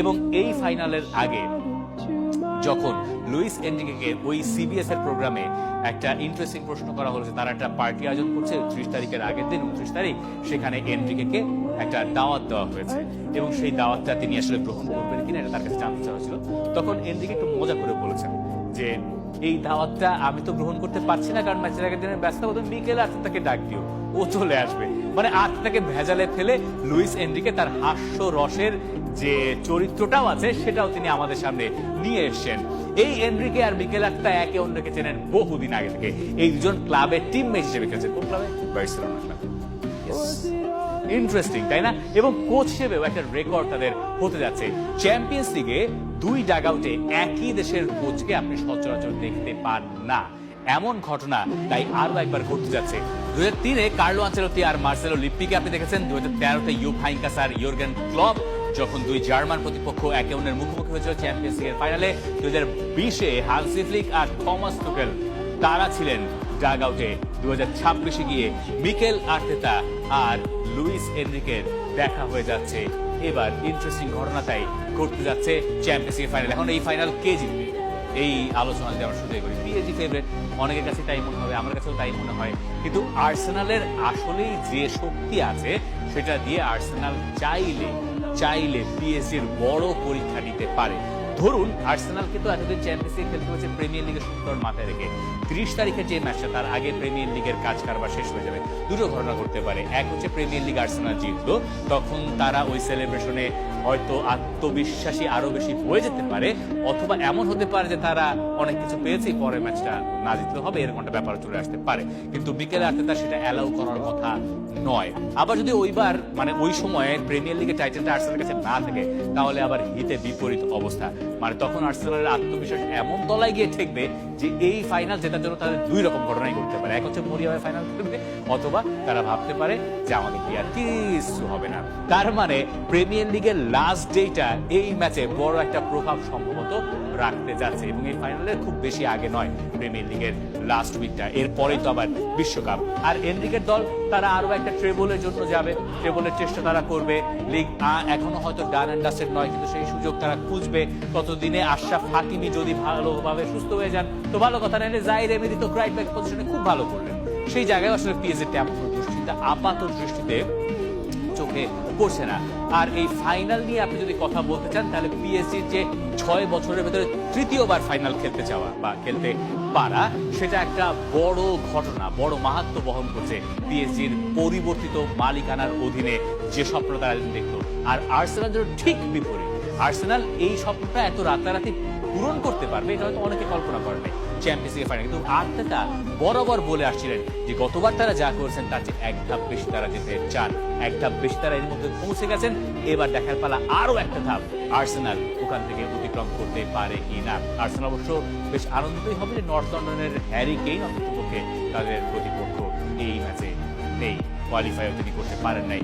এবং এই ফাইনালের আগে যখন লুইস এনরিকেকে ওই সিবিএস এর প্রোগ্রামে একটা ইন্টারেস্টিং প্রশ্ন করা হলো যে তারা একটা পার্টি আয়োজন করছে 30 তারিখের আগের দিন 29 তারিখ, সেখানে এনরিকেকে একটা দাওয়াত দেওয়া হয়েছে এবং সেই দাওয়াতটা তিনি আসলে গ্রহণ করবেন কিনা এটা তার কাছে জানতে চাওয়া ছিল। তখন এনরিকে একটু মজা করে বলেছেন যে এই দাওয়াতটা আমি তো গ্রহণ করতে পারছি না, কারণ ম্যাচের আগের দিনের ব্যস্ত, বিকেলে আর্তেতাকে ডাক দিও, ও চলে আসবে। মানে আর্তেতাকে ভেজালে ফেলে লুইস এনরিকে তার হাস্য রসের যে চরিত্রটাও আছে সেটাও তিনি আমাদের সামনে নিয়ে এসেছেন। এই এনরিকে আর মিকেল আর্তেতা একে অন্যকে চেনেন বহুদিন আগে থেকে। এই দুজন ক্লাবের টিমমেট হিসেবে খেলছেন। কোন ক্লাবে? বার্সেলোনা ক্লাবে। ইন্টারেস্টিং, তাই না? এবং কোচ হিসেবেও একটা রেকর্ড তাদের হতে যাচ্ছে। চ্যাম্পিয়ন্স লিগে 2 ডাগআউটে একই দেশের কোচকে আপনি সচরাচর দেখতে পান না, এমন ঘটনা তাই আরো একবার ঘটতে যাচ্ছে। 2003-এ কার্লো আনচেলত্তি আর মার্সেলো লিপ্পিকে আপনি দেখেছেন। 2013-তে ইউপ হাইঙ্কাস আর ইয়র্গেন ক্লপ যখন দুই জার্মান প্রতিপক্ষ একে অন্যের মুখোমুখি হয়েছিল চ্যাম্পিয়ন্স লিগের ফাইনালে। 2020-এ হান্সি ফ্লিক আর থমাস টুকেল তারা ছিলেন ডাগআউটে। 2026-এ গিয়ে মিকেল আর্তেতা আর লুইস এনরিকের দেখা হয়ে যাচ্ছে। এবার ইন্টারেস্টিং ঘটনা তাই ঘটতে যাচ্ছে চ্যাম্পিয়ন্স লিগের ফাইনাল। এখন এই ফাইনাল কে জিতবে এই আলোচনা যদি আমরা শুরু করি, পিএসজি ফেভারিট, অনেকের কাছে তাই মনে হবে, আমার কাছেও তাই মনে হয়। কিন্তু আর্সেনালের আসলেই যে শক্তি আছে সেটা দিয়ে আর্সেনাল চাইলে পিএসজির বড় পরীক্ষা নিতে পারে। ধরুন আর্সেনালকে তো এতদিন চ্যাম্পিয়ন্স লিগ খেলতে হচ্ছে প্রিমিয়ার লিগের সূত্র মাথায় রেখে। 30 তারিখে যে ম্যাচটা, তার আগে প্রিমিয়ার লিগের কাজ কারবার শেষ হয়ে যাবে। দুটো ঘটনা করতে পারে। এক হচ্ছে প্রিমিয়ার লিগ আর্সেনাল জিতলো, তখন তারা ওই সেলিব্রেশনে হয়তো আত্মবিশ্বাসী আরো বেশি হয়ে যেতে পারে, অথবা এমন হতে পারে যে তারা অনেক কিছু পেয়েছে, পরের ম্যাচটা না জিতলে হবে, এরকম একটা ব্যাপার চলে আসতে পারে। কিন্তু মিকেল আর্তেতা সেটা অ্যালাউ করার কথা নয়। আবার যদি ওইবার মানে ওই সময়ে প্রিমিয়ার লিগের টাইটেলটা আর্সেনালের কাছে না থাকে, তাহলে আবার হিতে বিপরীত অবস্থা। মানে তখন আর্সেনালের আত্মবিশ্বাস এমন তলায় গিয়ে ঠেকবে যে এই ফাইনাল জেতার জন্য তাদের 2 রকম ঘটনাই ঘটতে পারে। এক হচ্ছে মরিয়া হয়ে ফাইনাল খেলবে, অথবা তারা ভাবতে পারে যে আমাদের কি আর কিছু হবে না। তার মানে প্রিমিয়ার লিগের লাস্ট ডেটা এই ম্যাচে বড় একটা প্রভাব সম্ভবত রাখতে যাচ্ছে। এবং এই ফাইনালের খুব বেশি আগে নয় প্রিমিয়ার লিগের লাস্ট উইকটা, এরপরেই তো আবার বিশ্বকাপ। আর এনরিকের দল তারা আরো একটা ট্রেবলের জন্য যাবে, ট্রেবলের চেষ্টা তারা করবে। লিগ এখনো হয়তো ডান অ্যান্ড ডাস্টেড নয়, কিন্তু সেই সুযোগ তারা খুঁজবে। ততদিনে আশরাফ হাকিমি যদি ভালোভাবে সুস্থ হয়ে যান তো ভালো কথা, নাইলে জাইর এমেরি তো রাইট ব্যাক পজিশনে খুব ভালো করলেন। সেই জায়গায় আসলে পিএসজির তেমন কোনো দুশ্চিন্তা আপাত দৃষ্টিতে চোখে পড়ছে না। আর এই ফাইনাল নিয়ে আপনি যদি কথা বলতে চান, তাহলে পিএসজির যে 6 বছরের ভেতরে তৃতীয়বার ফাইনাল খেলতে যাওয়া বা খেলতে পারা, সেটা একটা বড় ঘটনা, বড় মাহাত্ম্য বহন করছে পিএসজির পরিবর্তিত মালিকানার অধীনে যে স্বপ্ন তারা দেখলো। আর আর্সেনাল যেন ঠিক বিপরীত। আর্সেনাল এই স্বপ্নটা এত রাতারাতি পূরণ করতে পারবে এটা হয়তো অনেকে কল্পনা করেন নাই চ্যাম্পিয়ন্স লিগের ফাইনাল। কিন্তু আর্তেতা বরাবর বলে আসছিলেন যে গতবার তারা যা করেছেন তার চেয়ে এক ধাপ বেশি তারা যেতে চান, এক ধাপ বেশি তারা এর মধ্যে পৌঁছে গেছেন। এবার দেখার পালা আরো একটা ধাপ আর্সেনাল ওখান থেকে অতিক্রম করতে পারে কিনা। আর্সেনাল অবশ্য বেশ আনন্দিতই হবে যে নর্থ লন্ডনের হ্যারি কেইন অন্ততপক্ষে তাদের প্রতিপক্ষ এই ম্যাচে নেই, কোয়ালিফাইও তিনি করতে পারেন নাই।